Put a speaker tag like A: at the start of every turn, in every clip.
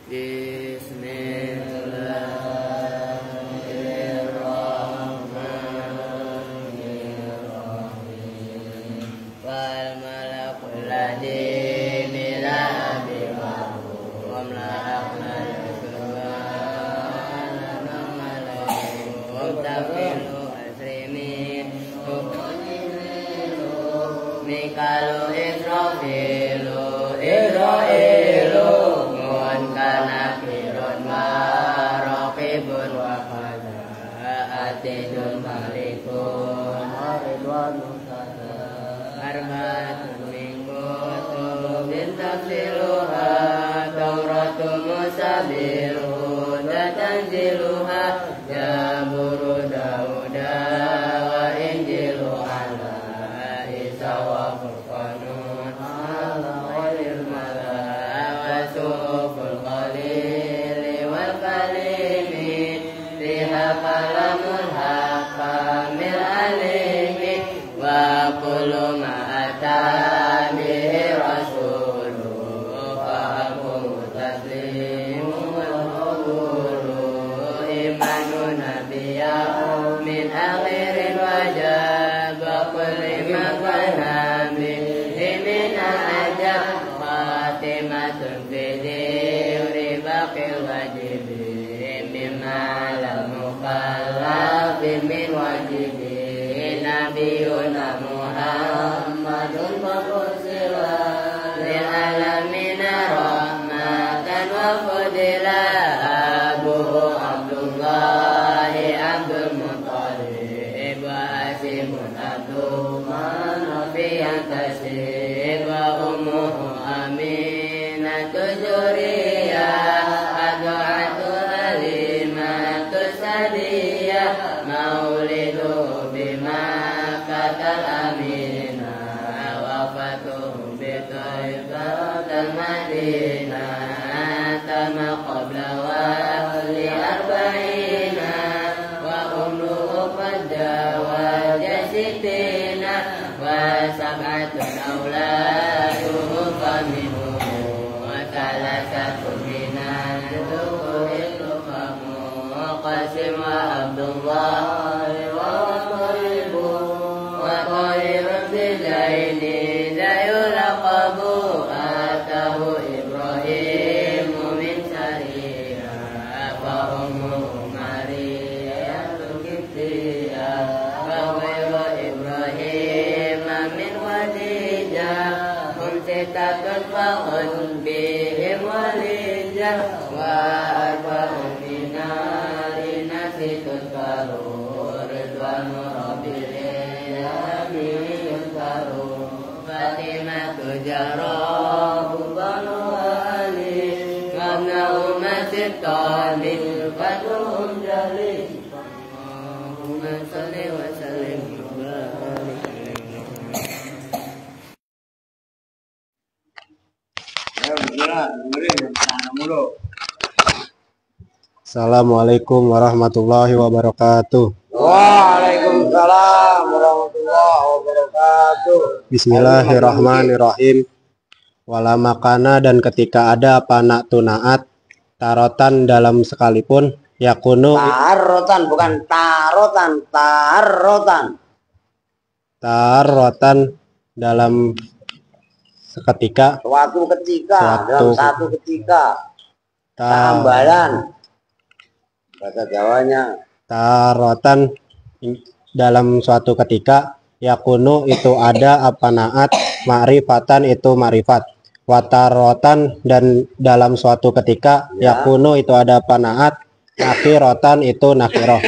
A: Bismillahirrahmanirrahim. Wal malakul ladzi bila biwahu wa mla'akna yusubana malakum tafilu asrimin mikalu israfilu isra'ilu munkana firun maraqibun wa qada atidun malikun ridwanun arba'atun minggu bintasiluha tauratu musabiru tanziluha jaburu dauda wa injilu ala isa wa furqanun ala ghairil mala wa suful qalili wal kalimi fiha kalamul hakamil alimi wa kullu ma ata bihi rasuluhu fahamu taslimu wal qawlu imanu nabiyahu min akhirin wajab kulli ma kana bihi min ajab khatimatun fi dhiri baqil wajibi mimma lam mukallafin min wajibi nabiyuna Muhammadun faqusila lil alamina rahmatan wa fadila abuhu Abdullahi Abdul Muttalib wa Hasimun Abdul Manafi Antasib wa ummuhu Aminatu Zuriyah Adu'atu Halimatu Sadiyah maulidu bima katal amina wafatuhu bitaibatal madina tama qabla wali arba'ina wa umruhu qadda jasitina wa sab'atun awladuhu faminhu wa talasatun minan dhukuril famu qasim wa abdullah zaini zayul qabu atahu Ibrahim min sariyah fa ummu Maryam qibtiyah wa ghayru Ibrahim min wadijah hum sitatun fa'un bihim walijah wa arba'un minalina situt karur ridwanu rabbil Fatimah tujarahu banu ali karena umat talib fatuhum jali Allahumma salli wa sallim
B: Assalamualaikum warahmatullahi wabarakatuh.
C: Waalaikumsalam warahmatullahi wabarakatuh.
B: Bismillahirrahmanirrahim. Wala makana dan ketika ada pana tunaat tarotan dalam sekalipun yakunu
C: Tarotan bukan tarotan, tarotan.
B: tarotan dalam seketika
C: Suatu ketika, dalam satu ketika. Tambalan. Bahasa Jawanya.
B: Tarotan dalam suatu ketika yakunu itu ada apa naat ma'rifatan itu ma'rifat watarotan dan dalam suatu ketika yakunu itu ada apa naat nakhirotan itu nakhiroh.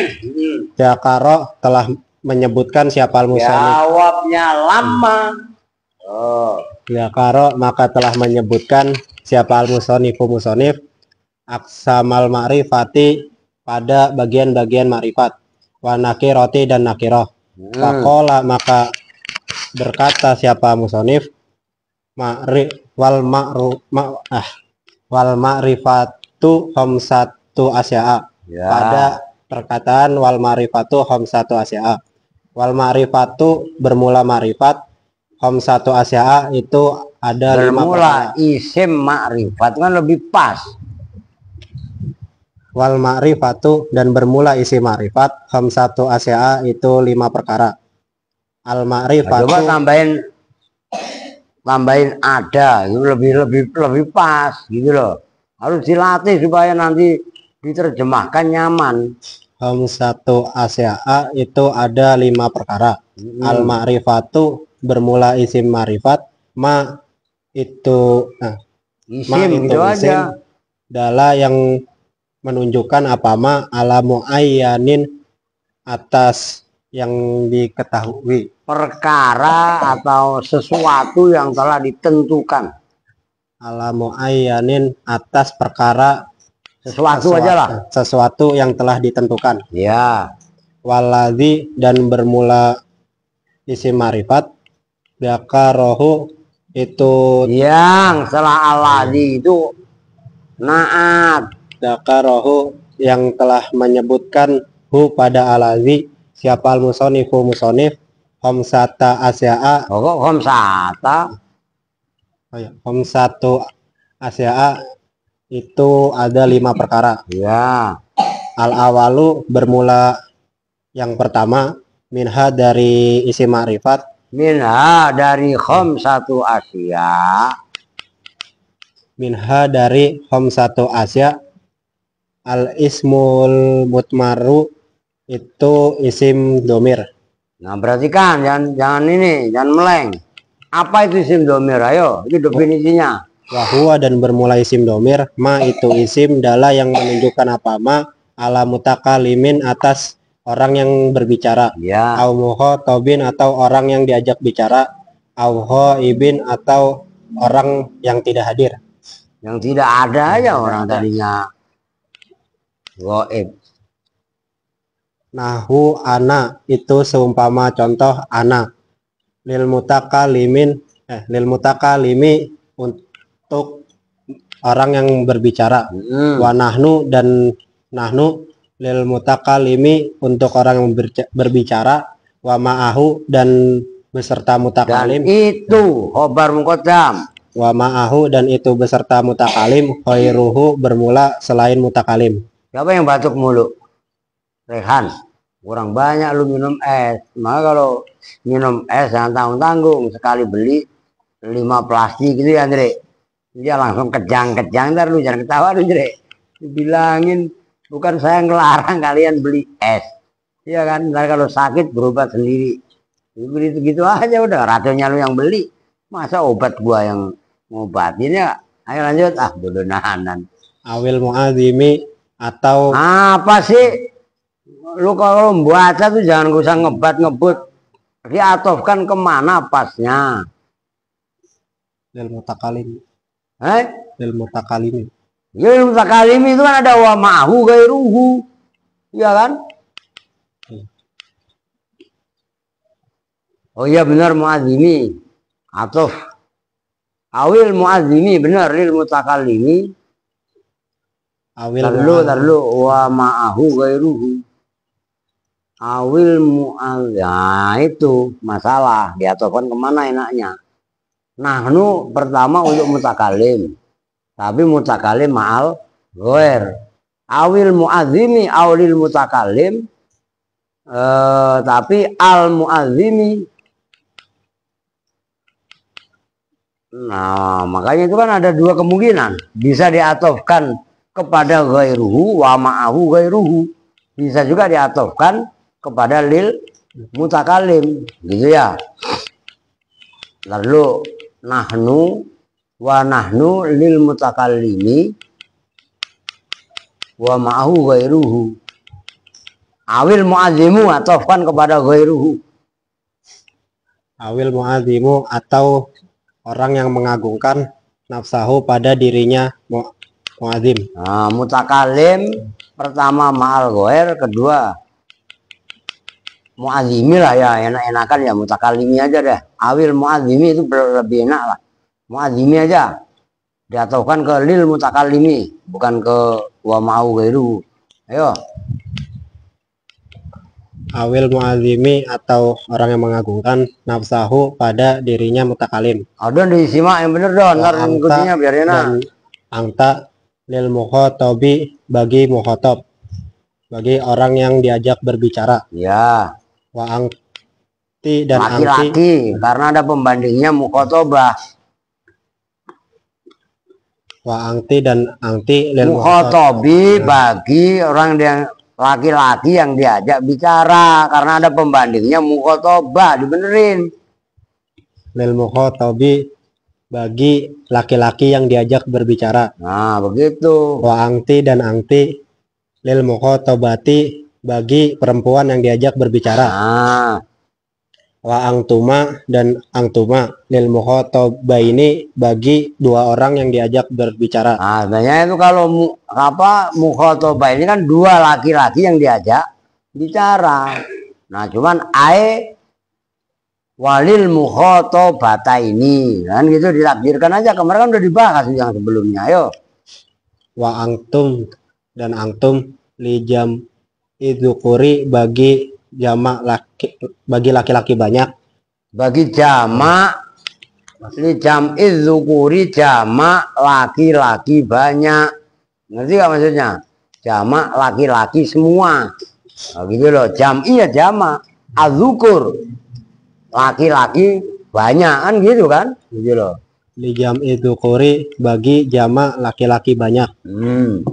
B: Zakaro telah menyebutkan siapa al-musannif.
C: Jawabnya lama.
B: Zakaro maka telah menyebutkan siapa al-musannifu musannif aksamal ma'rifati pada bagian-bagian ma'rifat wa nakiroti dan nakiroh. Faqala maka berkata siapa musannif wal ma'rifatu khamsatu asya'a. Pada perkataan wal ma'rifatu khamsatu asya'a. Wal ma'rifatu bermula ma'rifat khamsatu asya'a itu ada
C: bermula isim ma'rifat kan lebih pas.
B: Wal ma'rifatu dan bermula isim ma'rifat khamsatu asya'a itu 5 perkara. Al ma'rifatu
C: coba tambahin ada itu lebih pas gitu loh. Harus dilatih supaya nanti diterjemahkan nyaman.
B: khamsatu asya'a itu ada 5 perkara. Al ma'rifatu bermula isim ma'rifat, ma itu
C: Isim gitu aja.
B: Adalah yang menunjukkan apa ma ala muayyanin atas yang diketahui.
C: Perkara atau sesuatu yang telah ditentukan.
B: Ala muayyanin atas perkara
C: Sesuatu aja lah.
B: Sesuatu yang telah ditentukan.
C: Ya.
B: Waladzi dan bermula isim ma'rifat dzakarahu itu
C: Yang setelah aladzi itu naat.
B: dzakarahu yang telah menyebutkan hu pada aladzi siapa al musonifu musonif khamsata asya'a.
C: Kok khamsata?
B: Khamsatu asya'a itu ada 5 perkara.
C: Ya.
B: Al awalu bermula yang pertama minha dari isim ma'rifat.
C: Minha dari khamsatu asya.
B: Minha dari khamsatu asya. Al ismul mutmaru itu isim domir.
C: Nah berarti kan jangan jangan meleng. Apa itu isim domir? Ayo, itu definisinya.
B: Wahua dan bermula isim domir, ma itu isim dala yang menunjukkan apa ma ala mutakalimin atas orang yang berbicara.
C: Ya.
B: Au muhotobin atau orang yang diajak bicara. Au ibin atau orang yang tidak hadir.
C: Yang tidak ada aja orang tadinya goib.
B: Nahu ana itu seumpama contoh ana lil mutakalimin lil mutakalimi untuk orang yang berbicara. Wa nahnu dan nahnu lil mutakalimi untuk orang yang berbicara. Wa ma'ahu dan beserta mutakalim.
C: Dan itu khobar muqaddam.
B: Wa ma'ahu dan itu beserta mutakalim. Khairuhu bermula selain mutakalim.
C: Siapa yang batuk mulu? Rehan, kurang banyak lu minum es. Maka kalau minum es jangan tanggung-tanggung, sekali beli 5 plastik gitu ya Andre. Dia langsung kejang-kejang, ntar lu jangan ketawa lu Andre. Dibilangin bukan saya ngelarang kalian beli es. Iya kan, ntar kalau sakit berobat sendiri. Beli gitu aja udah, racunnya lu yang beli. Masa obat gua yang ngobatin ya? Ayo lanjut, bodoh nahanan.
B: Awil mu'adzimi atau
C: apa sih? Lu kalau membaca tuh jangan usah ngebut. Diatofkan kemana pasnya?
B: Lil mutakalim.
C: Lil
B: mutakalim.
C: Ya lil mutakalim itu kan ada wa ma'hu gairuhu. Iya kan? Oh iya benar muadzimi. Atof. Awil muadzimi benar lil mutakalimi. Tarlu wa ma'ahu gairuhu. Awil mu'adzah itu masalah diatofkan kemana enaknya. Nahnu pertama untuk mutakalim, tapi mutakalim ma'al ghair. Awil mu'adzimi awlil mutakalim, tapi al mu'adzimi. Nah makanya itu kan ada 2 kemungkinan, bisa diatofkan kepada ghairuhu wa ma'ahu ghairuhu, bisa juga diatofkan kepada lil mutakalim gitu ya. Lalu nahnu wa nahnu lil mutakallimi wa ma'ahu ghairuhu. Awil mu'adzimu atofkan kepada ghairuhu.
B: Awil mu'adzimu atau orang yang mengagungkan nafsahu pada dirinya mu'adzim.
C: Nah, mutakalim pertama ma'al ghair, kedua mu'adzimi lah ya, enak-enakan ya mutakalimi aja deh. Awil mu'adzimi itu lebih enak lah. Mu'adzimi aja. Diatofkan ke lil mutakalimi, bukan ke wa ma'u ghairu. Ayo.
B: Awil mu'adzimi atau orang yang mengagungkan nafsahu pada dirinya mutakalim.
C: Adon disimak yang bener don, ntar ngikutinya biar enak.
B: Angta lil mukhatabi bagi mukhatab, bagi orang yang diajak berbicara.
C: Ya,
B: Wa angti dan angti,
C: laki-laki karena ada pembandingnya mukhatabah.
B: wa angti dan angti lil
C: Mukhatabi bagi orang yang laki-laki yang diajak bicara karena ada pembandingnya mukhatabah, dibenerin.
B: lil mukhatabi bagi laki-laki yang diajak berbicara.
C: Nah, begitu.
B: Wa angti dan angti lil mukhatabati bagi perempuan yang diajak berbicara.
C: Nah,
B: Wa angtuma dan angtuma lil mukhatabaini bagi dua orang yang diajak berbicara.
C: nah sebenarnya itu kalau mukhatabah ini kan dua laki-laki yang diajak bicara. Nah, cuman walil mukhatabata ini kan gitu ditakdirkan aja. Kemarin kan udah dibahas yang sebelumnya. Ayo.
B: Wa angtum dan angtum li jam idzukuri bagi jamak laki, bagi laki-laki banyak.
C: Bagi jamak li jam idzukuri jamak laki-laki banyak. Ngerti gak maksudnya? Jamak laki-laki semua. Nah, gitu loh. Jam'i ya jamak. Adzukur laki-laki banyak kan gitu kan? Gitu loh.
B: Li jam idzukuri bagi jamak laki-laki banyak.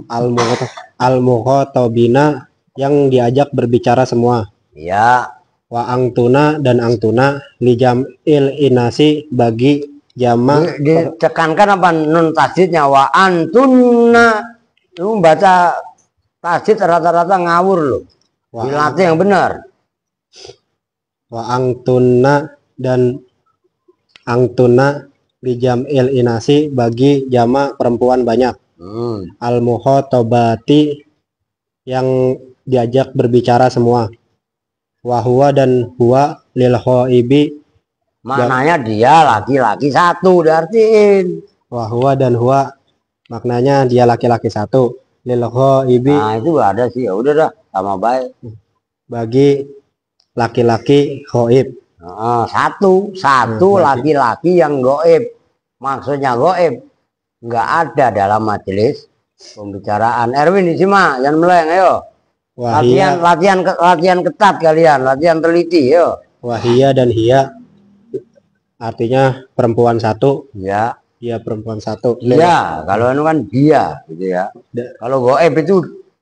B: Al mukhatabina yang diajak berbicara semua.
C: Ya.
B: Wa angtuna dan angtuna li jam'il inasi bagi jamak
C: Ditekankan apa nun tasdidnya wa antunna. Lu baca tasdid rata-rata ngawur loh. Dilatih yang benar.
B: Wa angtuna dan angtuna li jam'il inasi bagi jamak perempuan banyak. Al mukhatabati yang diajak berbicara semua. Wa huwa dan huwa lil ghaibi
C: Maknanya dia laki-laki satu diartiin.
B: Wa huwa dan huwa maknanya dia laki-laki satu. Lil ghaibi
C: Nah, itu ada sih. Ya udah dah, sama baik.
B: bagi laki-laki ghaib.
C: Satu laki-laki yang goib. Maksudnya goib nggak ada dalam majelis pembicaraan. Erwin disimak, jangan meleng, ayo. Latihan ketat kalian, latihan teliti, yo.
B: Wahia dan hia artinya perempuan satu.
C: Ya.
B: Dia perempuan satu.
C: Iya, kalau itu kan dia, gitu ya. Kalau goib itu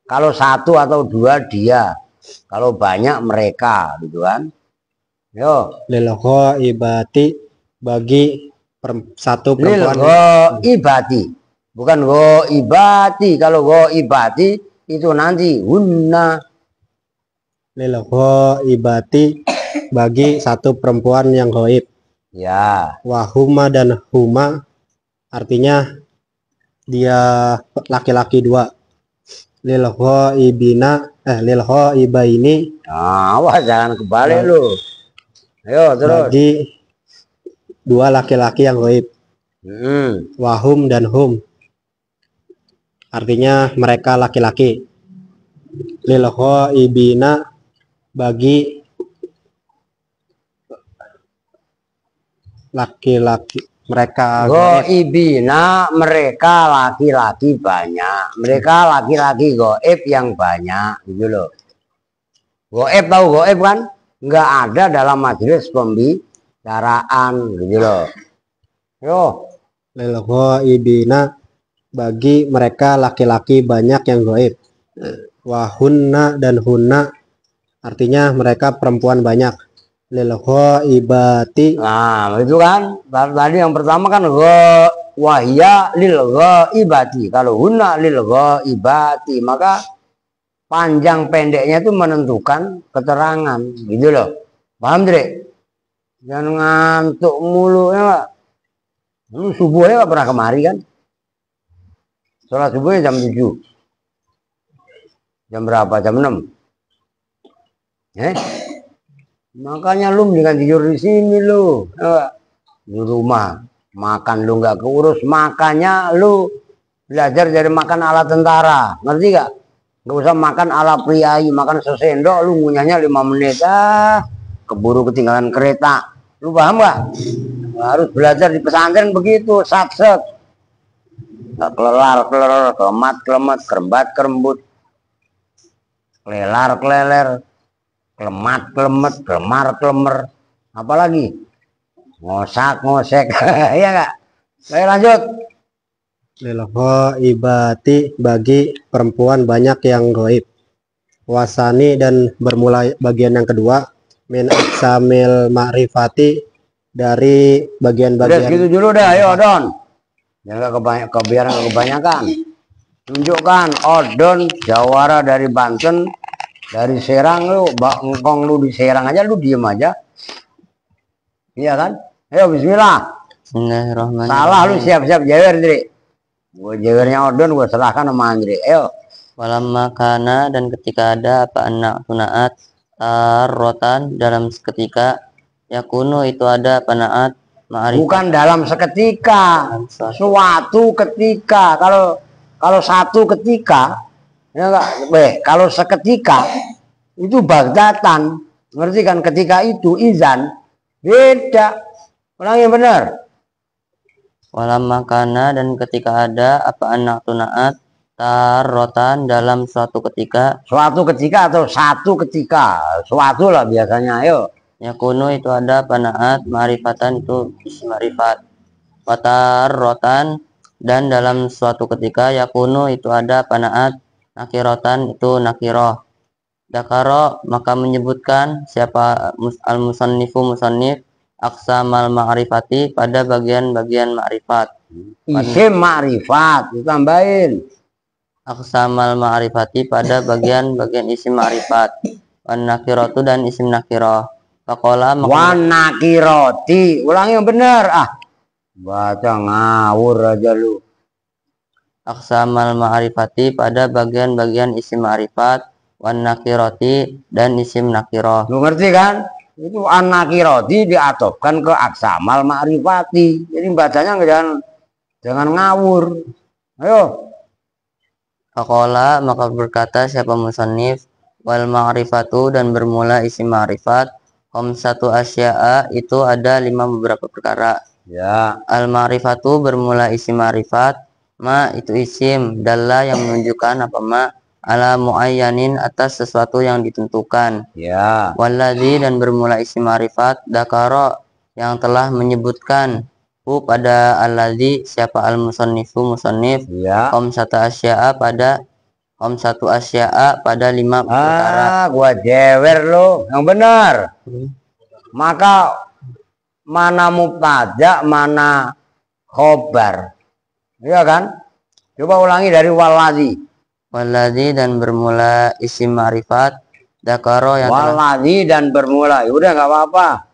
C: kalau satu atau dua dia, kalau banyak mereka, gitu kan. Yo.
B: Lil ghaibati bagi satu perempuan.
C: Lil ghaibati, bukan ghaibati. Kalau ghaibati itu nanti hunna.
B: Lil ghaibati bagi satu perempuan yang ghaib.
C: Ya.
B: Wahuma dan huma artinya dia laki-laki dua. Lil ghaibaini
C: Wah, jangan kebalik lu. Ayo terus.
B: bagi dua laki-laki yang ghaib. Wahum dan hum artinya mereka laki-laki. Lil ghaibina bagi laki-laki mereka
C: Ghaibina mereka laki-laki banyak. Mereka laki-laki goib yang banyak, gitu loh. Goib tahu goib kan? Nggak ada dalam majelis pembicaraan, gitu loh. Yo.
B: lil ghaibina bagi mereka laki-laki banyak yang gaib. Wahunna dan hunna artinya mereka perempuan banyak. Lil ghaibati.
C: Nah, itu kan tadi yang pertama kan wahya lil ghaibati. Kalau hunna lil ghaibati, maka panjang pendeknya itu menentukan keterangan, gitu loh. Paham, Dre? Jangan ngantuk mulu ya, Pak. Lu subuhnya nggak pernah kemari kan? Sholat subuhnya jam 7. Jam berapa? Jam 6. Makanya lu mendingan tidur di sini lu. Di rumah. Makan lu nggak keurus. Makanya lu belajar dari makan ala tentara. Ngerti gak? Nggak usah makan ala priai. Makan sesendok lu ngunyahnya 5 menit. Keburu ketinggalan kereta. Lu paham gak? Harus belajar di pesantren begitu. Sat-set. Kelelar keler, kelemat kelemet, kerembat kerembut, kelelar keleler, kelemat kelemet, kelemar kelemer, apalagi ngosak ngosek. Iya nggak? Ayo lanjut.
B: Lil ghaibati, bagi perempuan banyak yang gaib. Wasani, dan bermula bagian yang kedua, min aksamil ma'rifati, dari
C: Udah
B: bagian-bagian.
C: segitu dulu dah, ayo Don. Jangan kebanyakan. Tunjukkan Odon Jawara dari Banten, dari Serang. Lu ngkong lu di Serang aja lu diem aja. Iya kan? Ayo bismillah.
A: Bismillahirrahmanirrahim.
C: Salah lu siap-siap jewer, Dri. Gue jewernya Odon gue serahkan sama Andri. Ayo.
A: Walamma kana, dan ketika ada apa anak tunaat rotan dalam seketika, yakunu itu ada panaat ma'rifat.
C: Bukan dalam seketika, suatu ketika. Kalau satu ketika, ya enggak, kalau seketika itu bagdatan, ngerti kan? Ketika itu izan, beda. Ulangi benar.
A: Walamma kana, dan ketika ada apa anak tunaat rotan dalam suatu ketika,
C: Suatu ketika atau satu ketika, suatu lah biasanya. Ayo.
A: yakunu itu ada panaat ma'rifatan, itu isim ma'rifat. Rotan, dan dalam suatu ketika yakunu itu ada panaat nakirotan, itu nakiroh. Dakaro, maka menyebutkan siapa al-musannifu musannif aksamal ma'rifati, pada bagian-bagian ma'rifat.
C: Isim ma'rifat ditambahin.
A: Aksamal ma'rifati, pada bagian-bagian isim ma'rifat. Wan nakiratu, dan isim nakiroh. Faqala,
C: Wan nakiroti. Ulangi yang benar. Baca ngawur aja lu.
A: aksamal ma'rifati, pada bagian-bagian isim ma'rifat. Wan nakiroti, dan isim nakiroh.
C: Lu ngerti kan? Itu an nakiroti diatofkan ke aksamal ma'rifati. Jadi bacanya jangan ngawur. Ayo.
A: Faqala, maka berkata siapa musannif, wal ma'rifatu, dan bermula isim ma'rifat, satu asya'a, itu ada 5 beberapa perkara.
C: Ya.
A: Al ma'rifatu bermula isim ma'rifat, ma itu isim, dalla yang menunjukkan apa ma, ala muayyanin, atas sesuatu yang ditentukan.
C: Ya.
A: Walladzi, dan bermula isim ma'rifat, dakaro, yang telah menyebutkan pada alladzi, siapa al musannifu musannif,
C: Ya.
A: satu asya'a, pada 5 perkara.
C: Gua jewer lo. Yang benar. Maka mana mubtada, mana khobar. Iya kan? Coba ulangi dari
A: Walladzi, dan bermula isim ma'rifat, dakaro, yang telah,
C: waladhi dan bermula. Udah nggak apa-apa.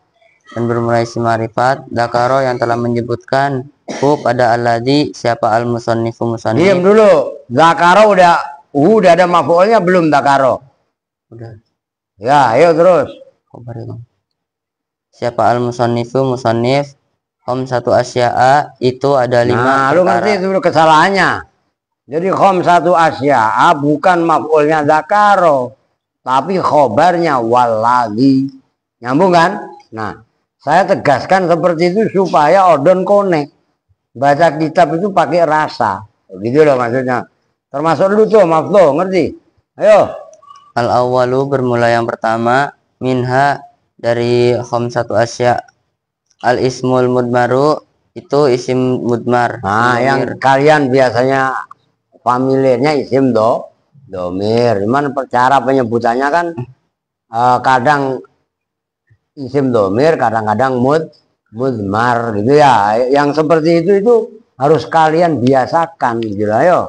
A: dan bermula isim ma'rifat, dakaro, yang telah menyebutkan pada alladzi, siapa al musannifu musannif.
C: Diam dulu. Zakaro udah ada maf'ulnya belum Zakaro?
A: Udah.
C: Ya, ayo terus.
A: Khobar ya, Bang. Siapa al musannifu musannif, satu asya'a, itu ada 5
C: Nah, lu ngerti dulu kesalahannya. Jadi satu asya'a bukan maf'ulnya Zakaro, tapi khobarnya waladhi. Nyambung kan? Nah, saya tegaskan seperti itu supaya Odon connect. Baca kitab itu pakai rasa. Gitu loh maksudnya. Termasuk lu tuh, maf'ul, ngerti? Ayo.
A: Al awwalu, bermula yang pertama, minha, dari satu asya. Al ismul mudmaru, itu isim mudmar.
C: Nah, yang kalian biasanya familiarnya isim domir. Cuman cara penyebutannya kan kadang isim domir, kadang-kadang mudmar gitu ya. Yang seperti itu harus kalian biasakan gitu. Ayo.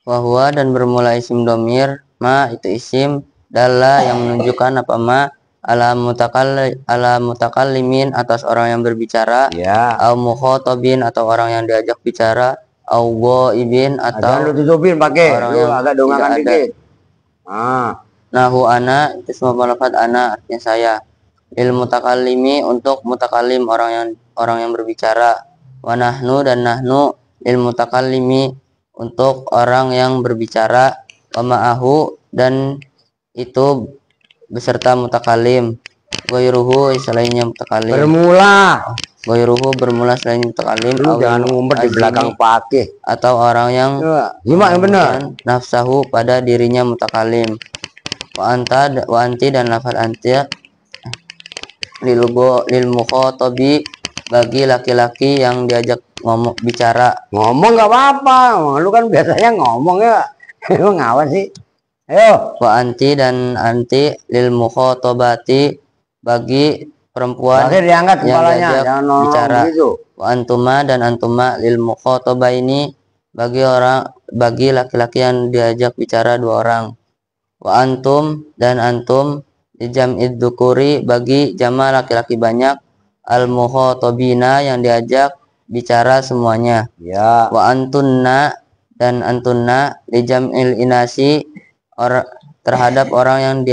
A: Wahwa, dan bermula isim domir, ma itu isim, dalla yang menunjukkan apa ma, ala mutakallimin, atas orang yang berbicara,
C: Ya.
A: au mukhatabin, atau orang yang diajak bicara, au ghaibin,
C: Jangan
A: atau
C: lu tutupin pakai
A: orang
C: lu
A: yang
C: agak dongakan
A: tidak ada.
C: dikit.
A: Nahu ana, itu semua lafaz ana, artinya saya. Lil mutakallimi, untuk mutakallim, orang yang berbicara. Wa nahnu, dan nahnu lil mutakallimi, untuk orang yang berbicara. Wa ma'ahu, dan itu beserta mutakallim. Ghairuhu, selainnya mutakallim.
C: Bermula
A: Ghairuhu bermula selain mutakalim,
C: Lu jangan ngumpet di belakang pakih.
A: atau orang yang
C: Nyimak yang benar.
A: nafsahu pada dirinya mutakalim. Wa anti dan lafal anti lil mukhatabi bagi laki-laki yang diajak ngomong bicara.
C: Ngomong nggak apa-apa, lu kan biasanya ngomong ya. Lu ngawat sih. Ayo.
A: Wa anti dan anti lil mukhatabati bagi perempuan yang diajak bicara. Wa antuma dan antuma lil mukhatabaini bagi laki-laki yang diajak bicara 2 orang. Wa antum dan antum di jam'id dzukuri bagi jama laki-laki banyak, al mukhatabina yang diajak bicara semuanya.
C: Ya.
A: Wa antunna dan antunna di jam'il inasi terhadap orang yang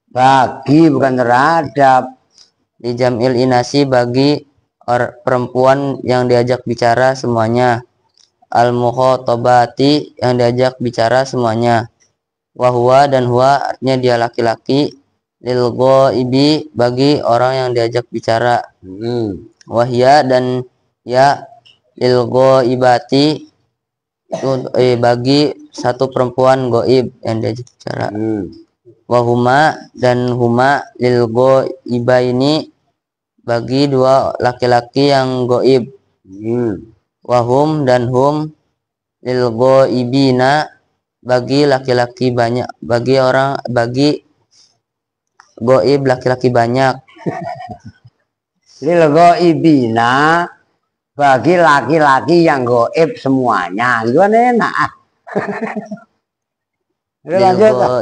C: bagi bukan terhadap.
A: Di jam'il inasi bagi perempuan yang diajak bicara semuanya. Al mukhatabati yang diajak bicara semuanya. Wa huwa dan huwa artinya dia laki-laki, lil ghaibi bagi orang yang diajak bicara. Wahya dan ya lil ghaibati itu bagi satu perempuan gaib yang diajak bicara. Wahuma dan huma lil ghaibaini bagi 2 laki-laki yang gaib. Wahum dan hum lil ghaibina bagi laki-laki banyak, bagi gaib laki-laki banyak.
C: Lil ghaibina bagi laki-laki yang gaib semuanya. Gimana enak?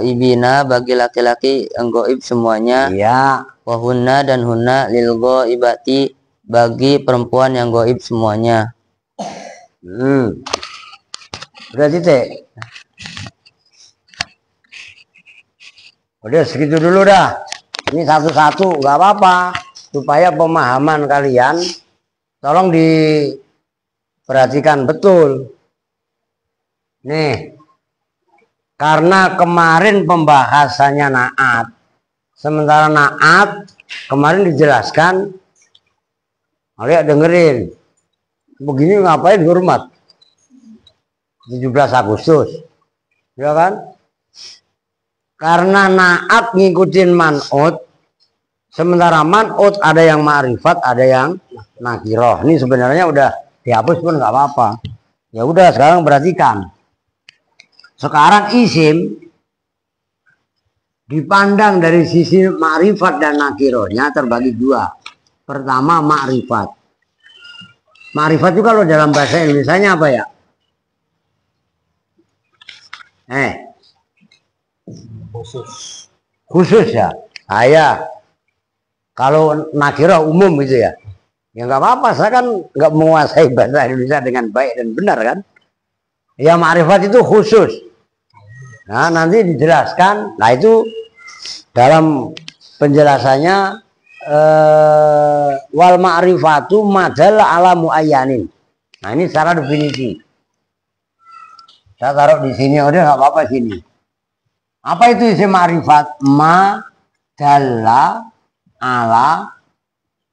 A: Ibina bagi laki-laki yang gaib semuanya.
C: Iya.
A: Wahunna dan hunna lil ghaibati bagi perempuan yang gaib semuanya.
C: Berarti udah segitu dulu dah. Ini satu-satu nggak apa-apa supaya pemahaman kalian tolong diperhatikan betul. Nih. Karena kemarin pembahasannya naat, sementara naat kemarin dijelaskan, kalian dengerin, begini ngapain hormat 17 Agustus, ya kan? Karena naat ngikutin man'ut, sementara man'ut ada yang ma'rifat, ada yang nakiroh. Ini sebenarnya udah dihapus pun nggak apa-apa. Ya udah, sekarang perhatikan. Sekarang isim dipandang dari sisi ma'rifat dan nakirohnya terbagi 2. Pertama ma'rifat. Ma'rifat itu kalau dalam bahasa Indonesianya apa ya? Khusus ya. Saya kalau nakiroh umum gitu ya. Ya nggak apa-apa, saya kan nggak menguasai bahasa Indonesia dengan baik dan benar kan. Ya ma'rifat itu khusus. Nah nanti dijelaskan. Nah itu dalam penjelasannya wal ma'rifatu madalla ala muayyanin. Nah ini secara definisi. Saya taruh di sini, udah nggak apa-apa sini. Apa itu isim ma'rifat? Madalla ala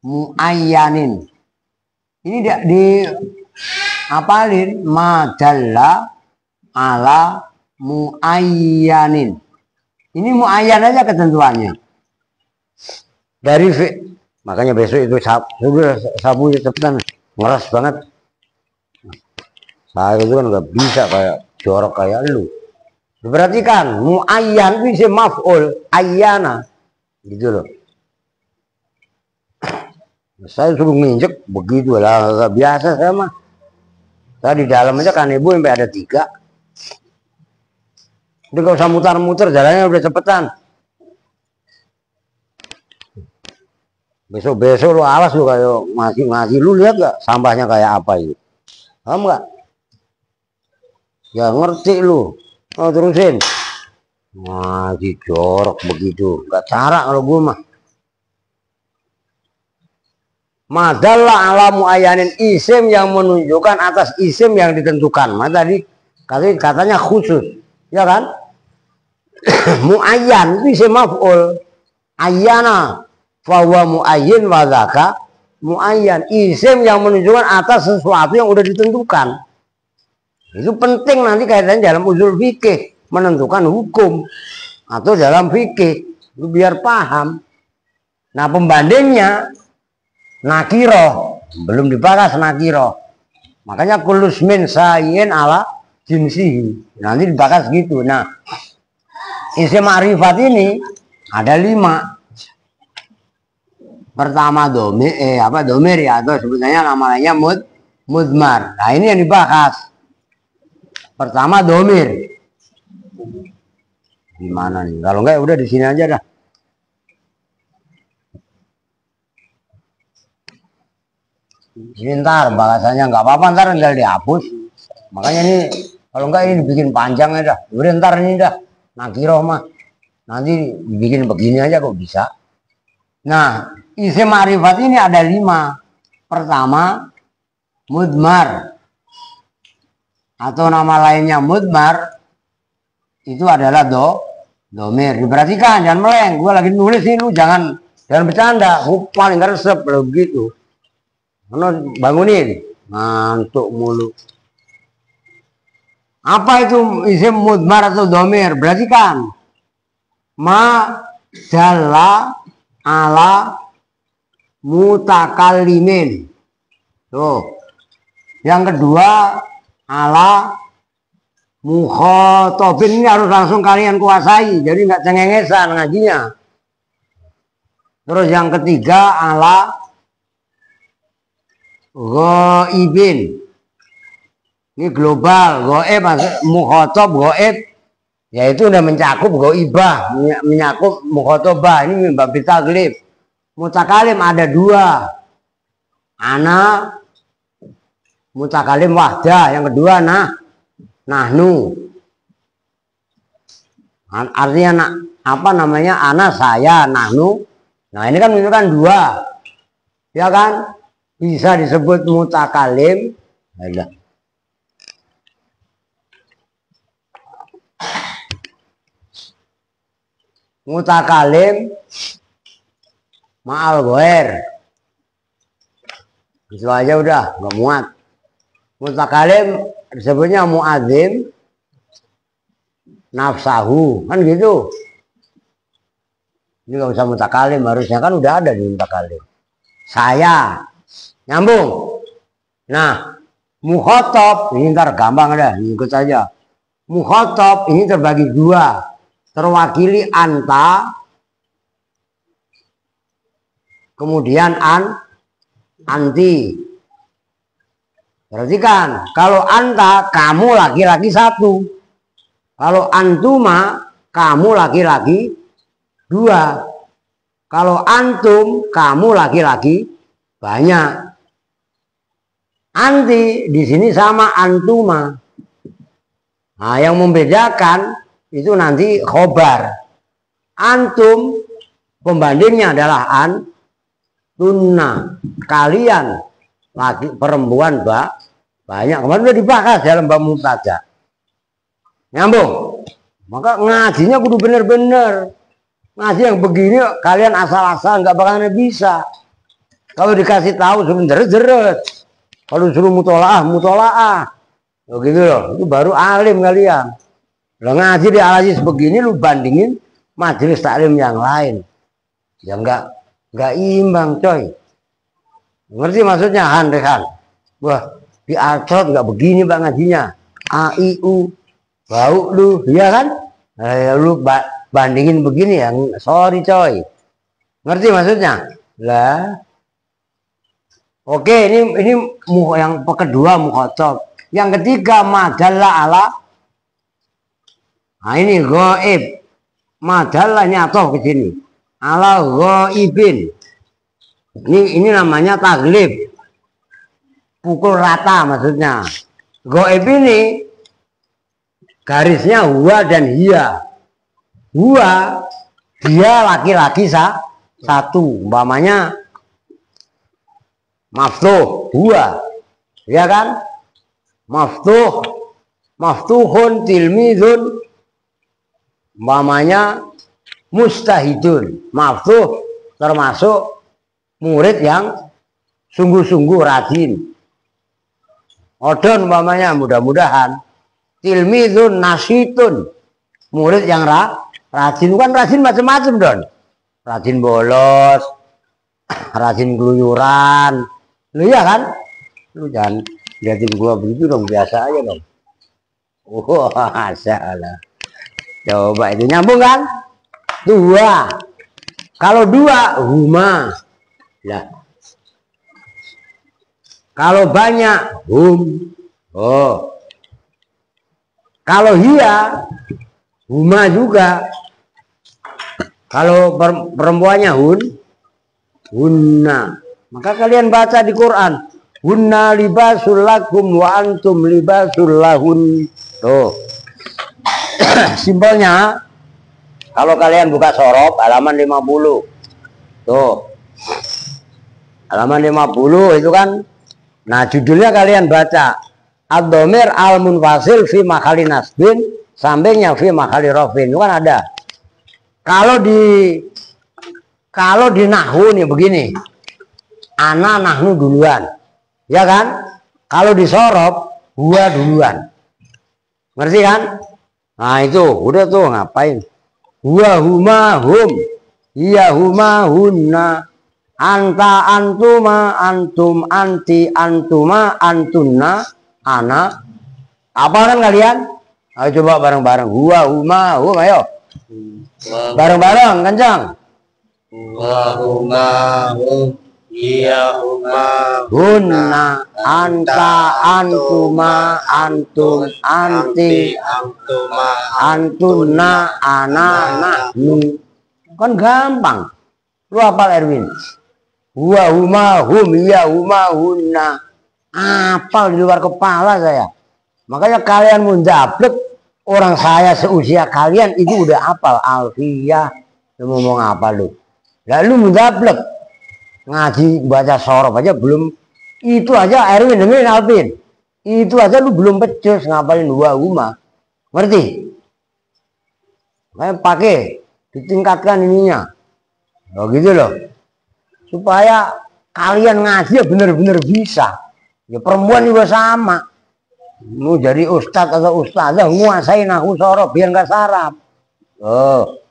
C: muayyanin. Ini di apalin madalla ala muayyanin. Ini muayyan aja ketentuannya. Dari makanya besok itu sabu cepetan ngeras banget. Saya itu kan nggak bisa kayak jorok kayak lu. Perhatikan, muayyan itu maf'ul ayyana gitu loh. Saya suruh nginjek begitu lah, nggak biasa saya mah. Saya di dalam aja kan ibu sampai ada 3. Udah gak usah mutar-mutar, jalannya udah cepetan. Besok lu awas lu kayak masih lu lihat gak sampahnya kayak apa itu? Paham gak? Ya ngerti lu. Oh terusin. Masih jorok begitu, gak cara kalau gue mah. Madalla ala muayyanin, isim yang menunjukkan atas isim yang ditentukan. Maka tadi katanya khusus, ya kan? Muayyan itu isim maf'ul. Ayyana fa huwa muayyin wa dzaka muayyan, isim yang menunjukkan atas sesuatu yang udah ditentukan. Itu penting nanti kaitannya dalam usul fikih, menentukan hukum atau dalam fikih, itu biar paham. Nah, pembandingnya nakiroh, belum dibahas nakiroh. Makanya kulus min sayin ala jinsihi. Nanti dibahas gitu. Nah, isim ma'rifat ini ada 5. Pertama domir ya, atau sebetulnya namanya mudmar. Nah, ini yang dibahas. Pertama domir. Gimana nih? Kalau enggak udah di sini aja dah. Ini ntar bahasanya nggak apa-apa, ntar tinggal dihapus. Makanya ini kalau enggak ini dibikin panjang aja dah. Udah ntar ini dah. Nakiroh mah nanti dibikin begini aja kok bisa. Nah, isim ma'rifat ini ada 5. Pertama, mudmar. Atau nama lainnya mudmar. Itu adalah domir. Diperhatikan, jangan meleng. Gue lagi nulis ini, lu jangan bercanda. Gue paling gak resep begitu. Bangunin. Ngantuk mulu. Apa itu isim mudmar atau domir? Perhatikan. Ma dalla ala mutakallimin. Tuh. Yang kedua ala mukhatabin, ini harus langsung kalian kuasai, jadi nggak cengengesan ngajinya. Terus yang ketiga ala ghaibin. Ini global, ghaib mukhatab ghaib, yaitu udah mencakup ghaibah, menyakup mukhatabah. Ini bab taglib. Mutakalim ada 2. Ana mutakalim wahdah, yang kedua nahnu. Artinya apa namanya? Ana saya, nahnu. Nah, ini kan menunjukkan 2. Ya kan? Bisa disebut mutakalim. Ada. Mutakalim ma'al ghair. Itu aja udah, nggak muat. Mutakalim disebutnya muadzim nafsahu, kan gitu. Ini nggak usah mutakalim, harusnya kan udah ada di mutakalim. Saya, nyambung. Nah, mukhatab ini ntar gampang dah, ikut saja. Mukhatab ini terbagi 2. Terwakili anta, kemudian anti. Perhatikan, kalau anta kamu laki-laki 1, kalau antuma kamu laki-laki 2, kalau antum kamu laki-laki banyak. Anti di sini sama antuma. Nah, yang membedakan itu nanti khobar. Antum pembandingnya adalah antunna. Kalian laki perempuan banyak. Kemarin udah dibahas dalam bab mubtada. Nyambung. Maka ngajinya kudu bener-bener. Ngaji yang begini kalian asal-asal nggak bakalan bisa. Kalau dikasih tahu suruh jeret. Kalau suruh mutolaah. Begitu loh. Itu baru alim kalian. Lo ngaji di al-aziz begini lu bandingin majelis taklim yang lain. Ya enggak imbang, coy. Ngerti maksudnya Rehan? Wah, di Altrot enggak begini Bang ngajinya. A I U bau lu, iya kan? Lu bandingin begini ya, sorry coy. Ngerti maksudnya? Lah. Oke, ini yang kedua mukhatab. Yang ketiga madalla ala. Nah, ini ghaib. Madalla nyatoh ke sini. Ala ghaibin. Ini namanya taglib. Pukul rata maksudnya. Ghaib ini garisnya huwa dan hiya. Huwa dia laki-laki 1. Umpamanya maftuh huwa. Ya kan? Maftuhun tilmizun. Umpamanya mustahidun. Maftuh termasuk murid yang sungguh-sungguh rajin. Odon umpamanya mudah-mudahan. Tilmidun nasitun, murid yang rajin. Kan rajin macam-macam Don. Rajin bolos, rajin keluyuran. Lu ya kan? Lu jangan liatin gua begitu dong, biasa aja dong. Oh, salah. Coba itu nyambung kan? Dua. Kalau dua, huma. Lah. Kalau banyak, hum. Oh. Kalau hiya, huma juga. Kalau perempuannya hunna. Maka kalian baca di Quran. Hunna libasul lakum wa antum libasul lahun. Tuh. Simpelnya, kalau kalian buka sorob halaman 50. Tuh. Halaman 50 itu kan. Nah, judulnya kalian baca. Ad-dhamir al-munfasil fi makhali nasbin, sampingnya fi makhali rafin. Itu kan ada. Kalau di nahwu nih begini. Ana nahnu duluan. Ya kan? Kalau di sorob huwa duluan. Ngerti kan? Nah, itu udah tuh ngapain? Huwa huma hum. Iya huma hunna. Anta antuma antum anti antuma antunna ana. Apa kan kalian? Ayo coba bareng-bareng. Huwa huma hum, ayo. Bareng-bareng kencang.
B: Huwa huma hum. Iya huma
C: Hunna anta antuma antum anti
B: antuma
C: antunna ana nahnu. Kan gampang. Lu hafal Erwin? Huwa huma hum iya huma hunna. Apal di luar kepala saya. Makanya kalian menjablek, orang saya seusia kalian itu udah hafal alfiyah. Lu ngomong apa lu? Lalu menjablek. Ngaji baca sorob aja belum. Itu aja Erwin dengerin Alvin. Itu aja lu belum pecus ngapalin huwa huma. Ngerti? Makanya pakai ditingkatkan ininya. Oh gitu loh. Supaya kalian ngaji ya bener-bener bisa. Ya perempuan juga sama. Mau jadi ustadz atau ustazah nguasain nahwu sorob biar nggak sarap. Oh.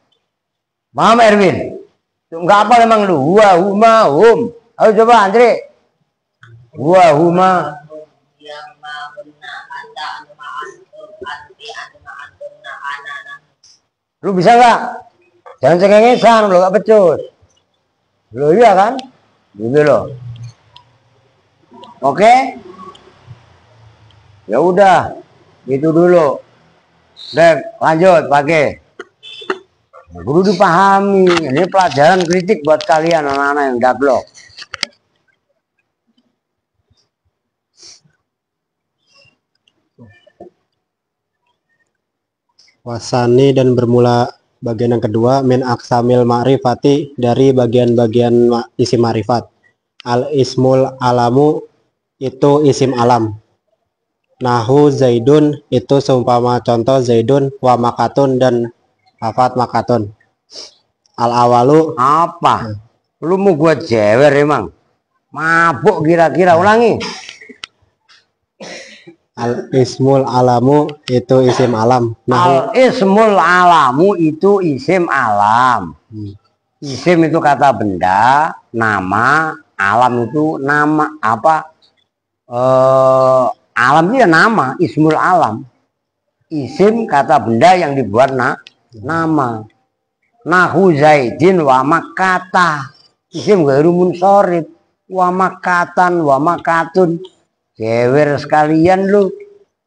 C: Paham Erwin? Enggak apa emang lu. Huwa huma hum. Ayo coba Andre. Huwa huma. Lu bisa nggak? Jangan cengengesan, lu nggak becus. Lu iya kan? Gitu loh. Oke? Ya udah, itu dulu. Dek, lanjut pakai. Guru dipahami. Ini pelajaran kritik buat kalian anak-anak yang gablok.
B: Wasani dan bermula bagian yang kedua min aksamil ma'rifati dari bagian-bagian isim ma'rifat. Al ismul alamu itu isim alam. Nahu zaidun itu seumpama contoh zaidun wa makatun dan lafat makatun. Al awalu
C: Apa? Lu mau gua jewer emang? Mabuk kira-kira, ulangi.
B: al ismul alamu itu isim alam.
C: Al ismul alamu itu isim alam. Isim itu kata benda, nama, alam itu nama apa? Alam itu ya nama, ismul alam. Isim kata benda yang dibuat nama. Nahu zaidin wa makata. Isim ghairu munsharif. Wa makatan wa makatun. Jewer sekalian lu.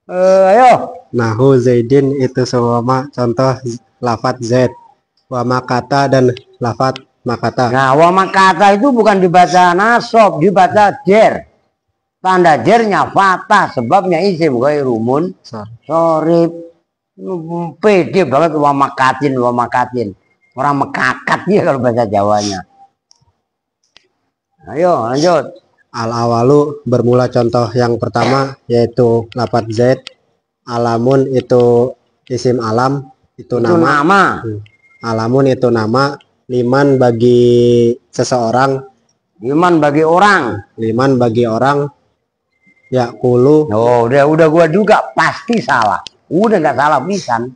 C: Ayo.
B: Nahu zaidin itu seumpama contoh lafat zaid. Wa makata dan lafat makata.
C: Nah, wa makata itu bukan dibaca nasab, dibaca jer. Tanda jernya fatah, sebabnya isim ghairu munsharif. Pede banget wa makatin. Orang mekakat dia kalau bahasa Jawanya. Ayo lanjut.
B: Al awalu bermula contoh yang pertama yaitu lafat zaid. Alamun itu isim alam, itu nama. Alamun itu nama. Liman bagi seseorang.
C: Liman bagi orang.
B: Liman bagi orang. Yakulu.
C: Oh, udah gua juga pasti salah. Udah nggak salah pisan.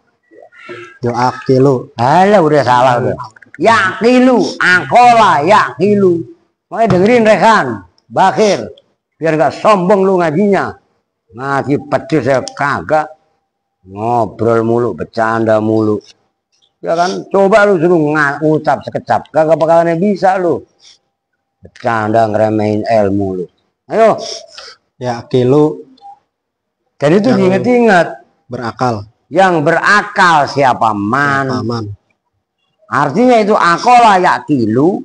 B: Yu'akilu.
C: Alah udah salah udah. Yakilu, akola, yakilu. Makanya dengerin Rehan, Bakir, biar nggak sombong lu ngajinya. Ngaji pedes saya kagak. Ngobrol mulu, bercanda mulu. Ya kan, coba lu suruh ngucap sekecap, kagak bakalan bisa lu. Bercanda ngeremehin ilmu lu. Ayo.
B: Yakilu.
C: Dan itu diingat-ingat.
B: Berakal.
C: Yang berakal siapa man. Artinya itu akola yakilu.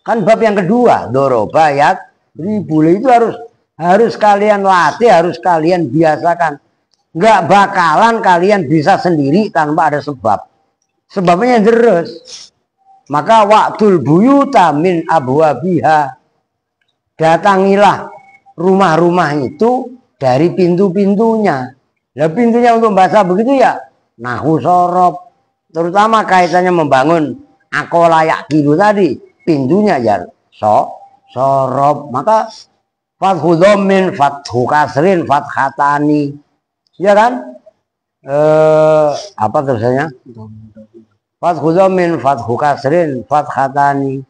C: Kan bab yang kedua, doroba yadribu. Itu harus kalian latih, harus kalian biasakan. Nggak bakalan kalian bisa sendiri tanpa ada sebab. Sebabnya deres. Maka waktul buyuta min abwabiha. Datangilah rumah-rumah itu dari pintu-pintunya. Nah, pintunya untuk bahasa begitu ya nahu sorob. Terutama kaitannya membangun akola yakilu tadi. Pintunya ya sorob. Maka fathu dhammin, fathu kasrin, fathatani. Ya kan? Apa tulisannya? Fathu dhammin, fathu kasrin, fathatani.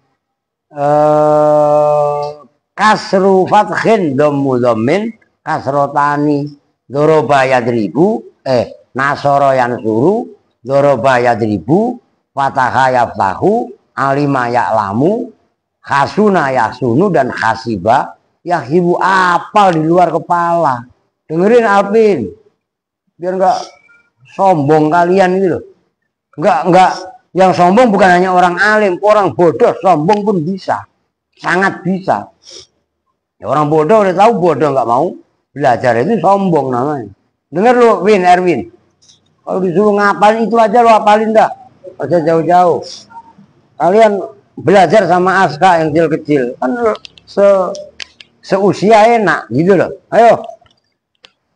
C: Kasru fathin dhammu dhammin, kasrotani. Doroba yadribu, nasoro yansuru, doroba yadribu, fataha yaftahu, alima ya'lamu, khasuna yasunu, dan khasiba yahibu. Apal di luar kepala. Dengerin Alvin, biar nggak sombong kalian gitu loh. Nggak, yang sombong bukan hanya orang alim, orang bodoh sombong pun bisa, sangat bisa. Ya, orang bodoh udah tahu bodoh nggak mau belajar itu sombong namanya. Dengar lu Erwin. Kalau disuruh ngapalin itu aja lo hafalin dah. Aja jauh-jauh. Kalian belajar sama Aska yang kecil-kecil. Kan seusia enak gitu loh. Ayo.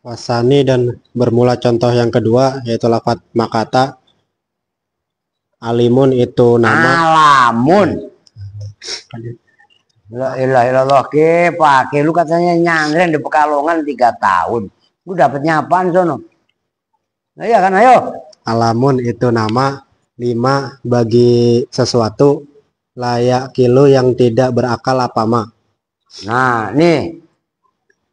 B: Wasani dan bermula contoh yang kedua yaitu lafadz makata. Alimun itu nama.
C: Alamun. La ilaha illallah ke pakai lu katanya nyandren di Pekalongan 3 tahun. Lu dapetnya apaan sono? Nah, iya kan ayo.
B: Alamun itu nama. 5 bagi sesuatu layak kilo yang tidak berakal apa ma.
C: Nah, nih.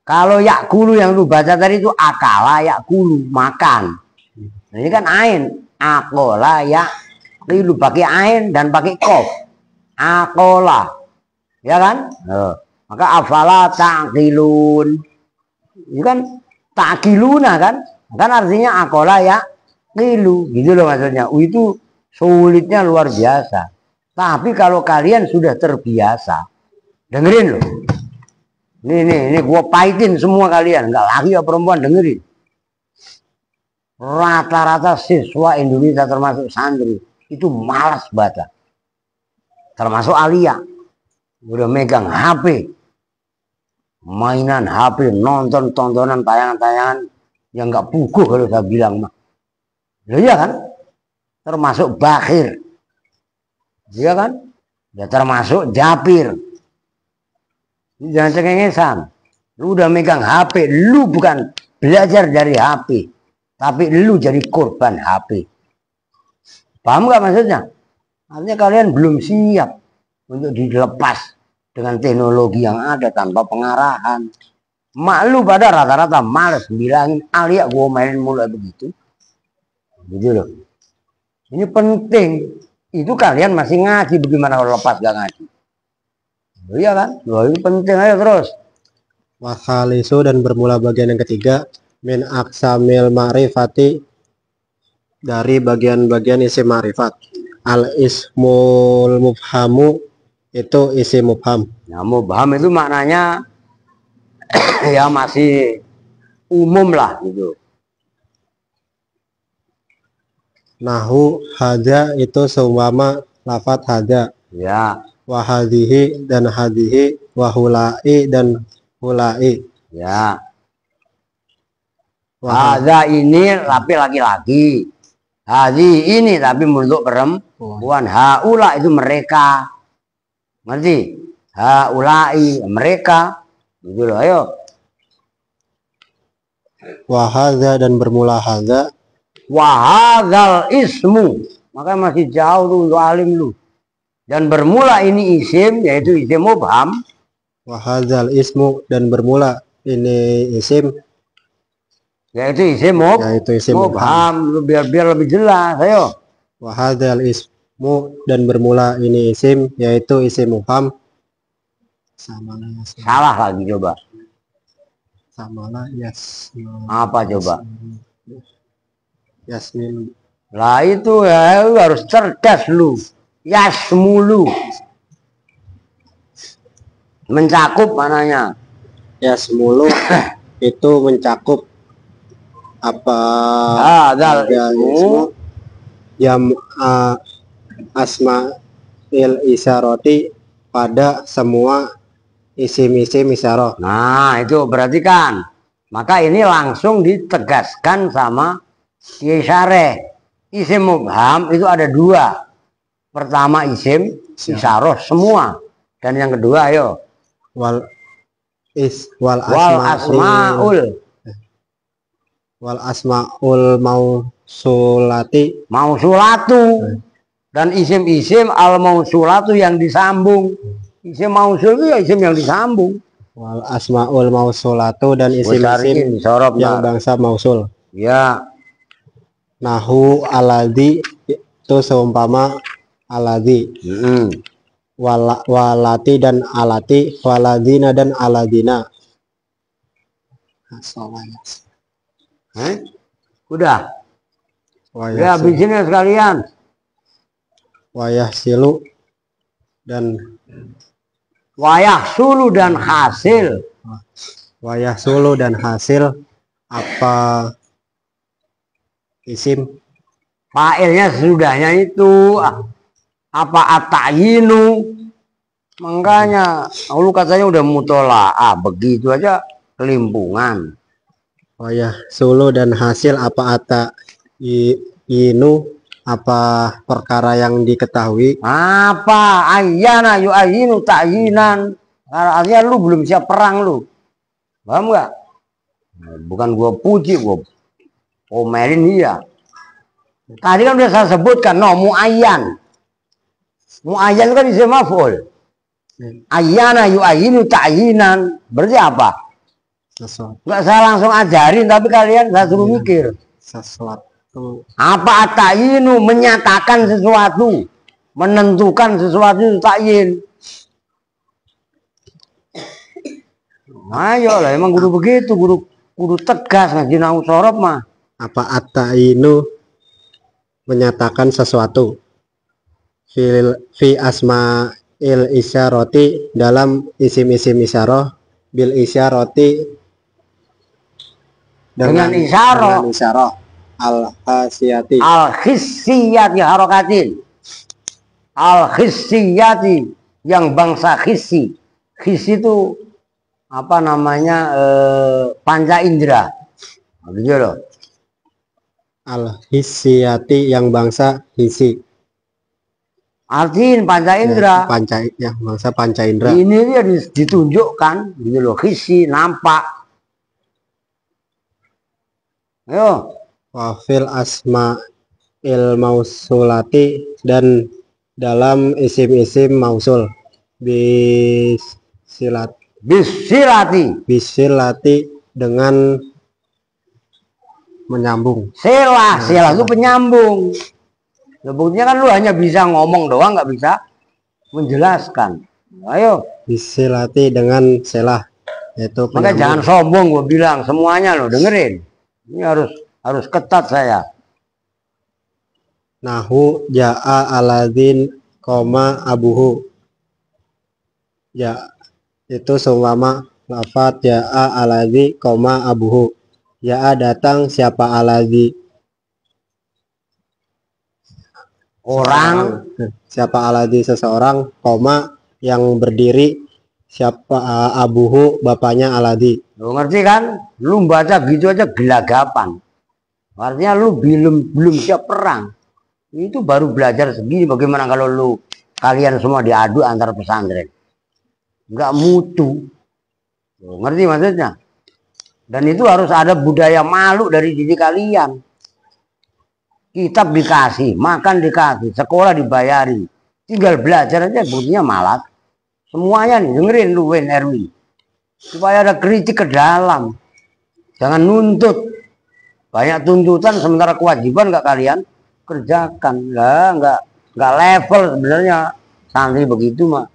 C: Kalau yakulu yang lu baca tadi itu akala yakulu, makan. Nah, ini kan ain. Akola yakilu pakai ain dan pakai kof. Akola. Ya kan? Maka afala ta'qilun. Itu kan ta'qiluna kan? Kan artinya akola ya qilu. Gitu loh maksudnya. Itu sulitnya luar biasa. Tapi kalau kalian sudah terbiasa, dengerin loh. Ini gua pahitin semua kalian, enggak laki ya perempuan, dengerin. Rata-rata siswa Indonesia termasuk santri itu malas baca. Termasuk Alia. Udah megang HP, mainan HP, nonton tontonan tayangan-tayangan yang nggak puguh kalau saya bilang mah. Iya kan? Termasuk Bakir, iya kan? Ya termasuk Japir. Jangan cengengesan. Lu udah megang HP, lu bukan belajar dari HP, tapi lu jadi korban HP. Paham nggak maksudnya? Artinya kalian belum siap untuk dilepas dengan teknologi yang ada tanpa pengarahan. Mak lu pada rata-rata males bilangin Alia gua mainin mulai begitu. Gitu loh. Ini penting. Itu kalian masih ngaji, bagaimana kalau lepas gak ngaji? Iya kan? Loh, ini penting. Ayo terus.
B: Wakhalisu dan bermula bagian yang ketiga min aksamil ma'rifati dari bagian-bagian isi ma'rifat. Al ismul mubhamu itu isi mubham.
C: Nah, mubham itu maknanya ya masih umum lah gitu.
B: Nahu haja itu seumpama lafat haja.
C: Ya.
B: Wahadihi dan hadihi, wahulai dan hulai.
C: Ya. Haja ini tapi laki-laki. Hadi ini tapi bentuk perempuan. Haula itu mereka. Ngerti? haulai mereka. Gitu loh, ayo.
B: Wahadza dan bermula hadza.
C: Wahadzal ismu. Maka masih jauh tuh untuk alim lu. Dan bermula ini isim, yaitu isim mubham.
B: Wahadzal ismu dan bermula ini isim,
C: Yaitu isim mubham. Lu biar lebih jelas, ayo.
B: Wahadzal ismu dan bermula ini isim, yaitu isim mubham.
C: Salah lagi coba.
B: Samalah yasmin.
C: Apa coba?
B: Yasmin.
C: Lah itu ya, lu harus cerdas lu. Yasmulu. Mencakup mananya?
B: Yasmulu itu mencakup apa?
C: Dal ismu
B: Jam asma'il isyarati pada semua isim-isim isyarah.
C: Nah, itu berarti kan. Maka ini langsung ditegaskan sama isyarah. Isim mubham itu ada dua. Pertama isim isyarah semua. Dan yang kedua ayo. Wal
B: asmaul
C: mausulatu. Dan isim-isim al mausulatu yang disambung. Isim mausul itu ya isim yang disambung.
B: Wal asmaul mausulatu dan isim-isim yang bangsa mausul.
C: Ya.
B: Nahu aladhi itu seumpama aladhi. Walati dan alati, waladina dan aladina.
C: Udah. Ya habisin ya sekalian.
B: Wayah silu dan
C: wayah sulu dan hasil.
B: Wayah sulu dan hasil apa isim?
C: Fa'ilnya sesudahnya itu apa atayinu. Makanya lu katanya udah mutola'ah, begitu aja kelimpungan.
B: Wayah sulu dan hasil apa atayinu apa perkara yang diketahui.
C: Apa ayyana yu'ayinu ta'yinan. Artinya lu belum siap perang lu. Paham nggak? Bukan gua puji, gua omelin dia. Tadi kan udah saya sebutkan muayyan. Muayyan kan isim maf'ul. Ayyana yu'ayinu ta'yinan. Berarti apa? Nggak saya langsung ajarin, tapi kalian saya suruh mikir.
B: Sesuatu.
C: Apa atayinu? Menyatakan sesuatu, menentukan sesuatu itu takyin. Ayo lah, emang guru begitu, guru tegas ngaji nahwu shorof mah.
B: Apa atayinu? Menyatakan sesuatu. Fi asma'il isyarati dalam isim-isim isyarah, bil isyarati dengan isyarah. Al-khissiyati
C: harokatin. Al-khissiyati yang bangsa khisi. Khisi itu apa namanya? Panca indera. Gitu loh.
B: Al-hissiyati yang bangsa hisi.
C: Artiin panca indera.
B: Yang bangsa panca indera.
C: Ini dia ditunjukkan gitu loh. Khisi nampak. Ayo.
B: Wafil asma'il mausulati dan dalam isim-isim mausul bisilati dengan menyambung.
C: Sila itu penyambung. Sebetulnya kan lu hanya bisa ngomong doang, nggak bisa menjelaskan. Ayo.
B: Bisilati dengan selah, yaitu
C: maka jangan sombong, gue bilang semuanya lo dengerin. Ini harus ketat saya.
B: Nahu ja'a aladin koma abuhu. Ya itu seumpama lafaz ja'a aladhi koma abuhu. Ja'a datang siapa aladhi?
C: Orang.
B: Siapa aladhi? Seseorang. Koma yang berdiri. Siapa abuhu? Bapaknya aladhi.
C: Lu ngerti kan? Lu baca gitu aja gelagapan. Artinya lu belum siap perang. Itu baru belajar segini. Bagaimana kalau kalian semua diadu antar pesantren? nggak mutu. Ngerti maksudnya? Dan itu harus ada budaya malu dari diri kalian. Kitab dikasih, makan dikasih, sekolah dibayari, tinggal belajar aja buktinya malas. Semuanya nih dengerin lu Win Erwin, supaya ada kritik ke dalam. Jangan nuntut, banyak tuntutan sementara kewajiban nggak kalian kerjakan. Lah nggak level sebenarnya santri begitu mah.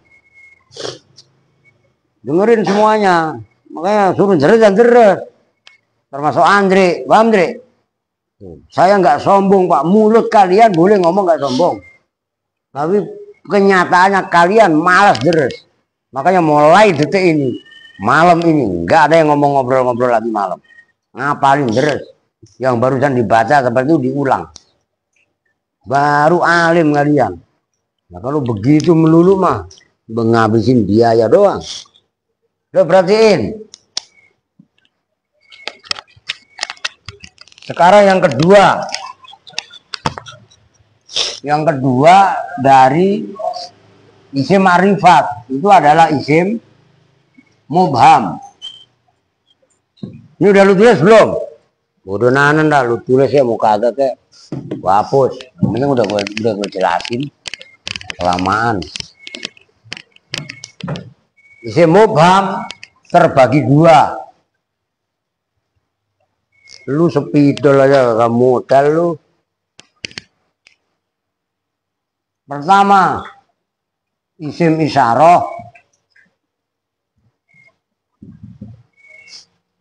C: Dengerin semuanya, makanya suruh deres, termasuk Andre, paham Andre? Saya nggak sombong Pak, mulut kalian boleh ngomong nggak sombong, tapi kenyataannya kalian malas deres. Makanya mulai detik ini, malam ini nggak ada yang ngomong ngobrol-ngobrol lagi malam, ngapalin deres. Yang barusan dibaca seperti itu diulang, baru alim kalian. Nah kalau begitu melulu mah menghabisin biaya doang. Lo perhatiin. Sekarang yang kedua. Yang kedua dari isim ma'rifat. Itu adalah isim mubham. Ini udah lu tulis belum? Udah nanan dah lu tulis ya, mau kagak kayak hapus. Ini udah gue jelasin. Kelamaan. Isim mubham terbagi dua. Lu sepidol aja gak modal lu. Pertama, isim isyarah.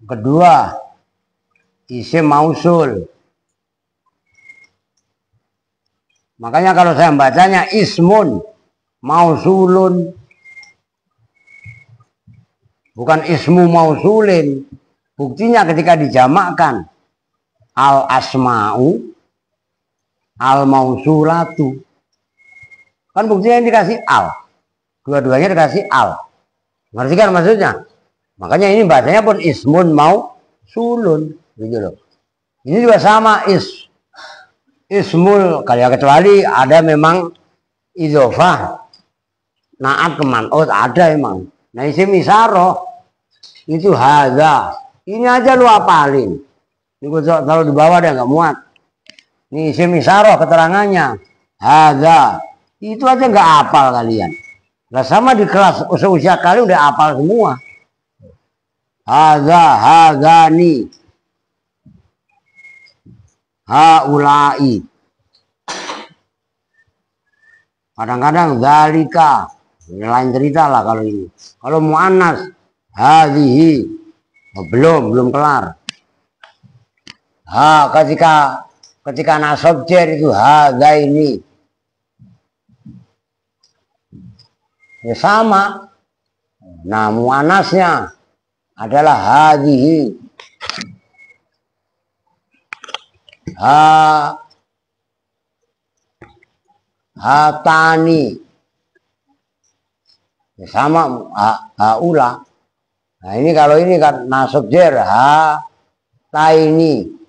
C: Kedua, isim mausul. Makanya kalau saya bacanya ismun mausulun, bukan ismu mausulin. Buktinya ketika dijamakkan al asma'u al mausulatu, kan buktinya dikasih al, dua-duanya dikasih al. Ngerti kan maksudnya? Makanya ini bahasanya pun ismun mausulun gitu loh. Ini juga sama ismul, kecuali ada memang idhofah naat ke man'ut, ada emang. Nah isim isyarah itu hadza. Ini aja lu apalin. Ini gue taruh di bawah deh, nggak muat. Ini isim isyarah keterangannya hadza. Itu aja nggak hafal kalian. Lah sama di kelas usia kali udah hafal semua. Hadza, hadzani, haulai. Kadang-kadang zalika. Ini lain cerita lah kalau ini. Kalau muannas, hadhihi. Oh, belum kelar. Ketika nasab jar itu hadza ini. Ya sama. Nah, muannasnya adalah hadhihi. Hatani. Ya sama haula. Nah ini kalau ini kan nasab jar taini.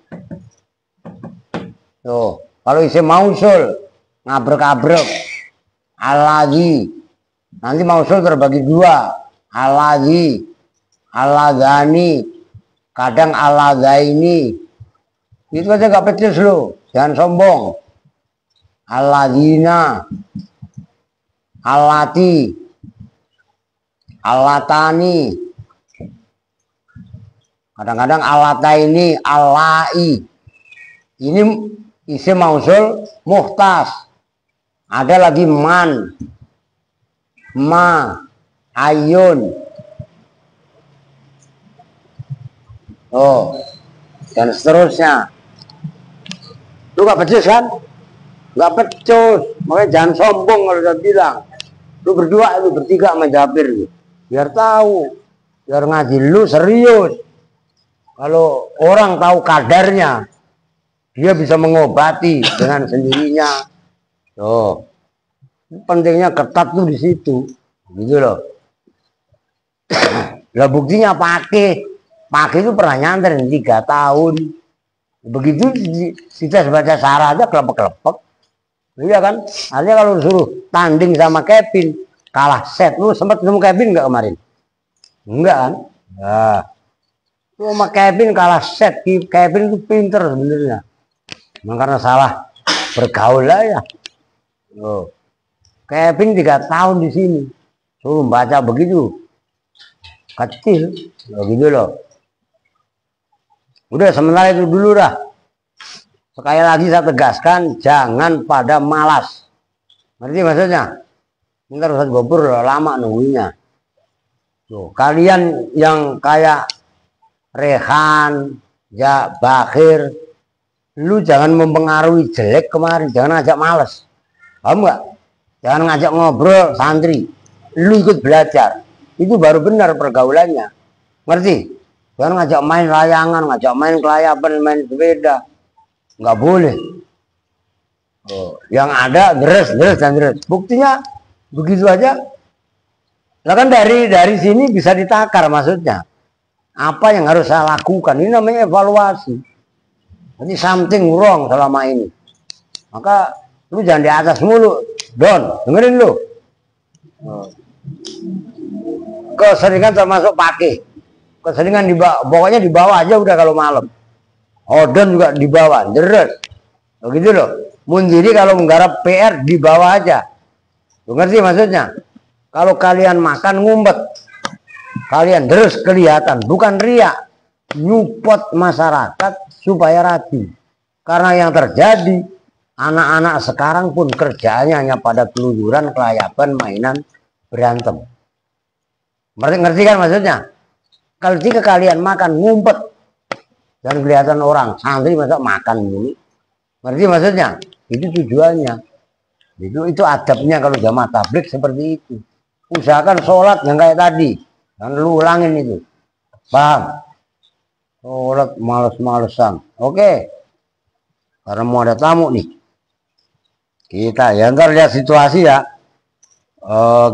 C: Tuh, kalau isim mausul ngabrek-abrek alladzi. Nanti mausul terbagi dua. Alladzi, alladzani, kadang alladzaini. Itu aja gak pedes lo, jangan sombong. Alladzina, allati, allatani. Kadang-kadang alataini, allai. Ini isim mausul muhtas. Ada lagi man, ma, ayun. Oh, dan seterusnya. Lu gak pedes kan? Gak pecus. Makanya jangan sombong kalau udah bilang. Lu berdua, lu bertiga sama Japir. Biar tahu. Biar ngaji lu serius. Kalau orang tahu kadarnya, dia bisa mengobati dengan sendirinya. Tuh, pentingnya ketat tuh di situ, gitu loh. Lah buktinya pakai itu pernah nyanter 3 tahun. Begitu kita baca sarah aja kelepek-kelepek. Iya kan? Artinya kalau suruh tanding sama Kevin, kalah set. Lu sempat ketemu Kevin nggak kemarin? Enggak kan? Nah, lu sama Kevin kalah set. Kevin itu pinter sebenarnya. Karena salah bergaul lah ya. Oh. Kevin 3 tahun di sini. Suruh baca begitu. Kecil. Begitu loh. Udah sementara itu dulu dah. Sekali lagi saya tegaskan, jangan pada malas. Ngerti maksudnya? Ntar Ustaz Gopur lama nunggunya. Tuh, kalian yang kayak Rehan, ya Bakhir, lu jangan mempengaruhi jelek kemarin, jangan ngajak males. Paham nggak? Jangan ngajak ngobrol santri. Lu ikut belajar. Itu baru benar pergaulannya. Ngerti? Jangan ngajak main layangan, ngajak main kelayapan, main sepeda. Nggak boleh. Oh, yang ada deres dan deres. Buktinya begitu aja. Nah kan dari sini bisa ditakar maksudnya. Apa yang harus saya lakukan? Ini namanya evaluasi. Jadi something wrong selama ini. Maka lu jangan di atas mulu. Don, dengerin lu. Keseringan termasuk pakai. Keseringan pokoknya di bawah aja udah kalau malam. Odon juga di bawah, deres. Begitu loh. Mundiri kalau menggarap PR di bawah aja. Lu ngerti maksudnya? Kalau kalian makan ngumpet, kalian deres kelihatan, bukan riak. Nyupot masyarakat supaya rapi. Karena yang terjadi, anak-anak sekarang pun kerjaannya hanya pada keluyuran, kelayapan, mainan, berantem. Ngerti kan maksudnya? Kalau jika kalian makan ngumpet, dan kelihatan orang santri masa makan dulu, ngerti maksudnya? Itu tujuannya. Itu adabnya kalau jamaah tabligh seperti itu. Usahakan sholat yang kayak tadi, dan lu ulangin itu, paham? Sholat males-malesan, oke? Karena mau ada tamu nih, kita ya ntar lihat situasi ya.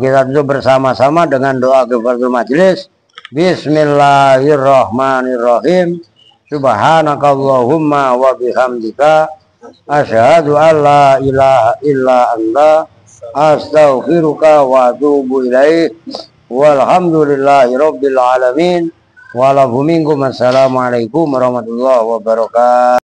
C: Kita tutup bersama-sama dengan doa kifaratul majelis. Bismillahirrahmanirrahim. Subhanakallahumma wa bihamdika asyhadu an la ilaha illa anta astaghfiruka wa atubu ilaik. Walhamdulillahi rabbil alamin. Wa lahum minkum assalamualaikum warahmatullahi wabarakatuh.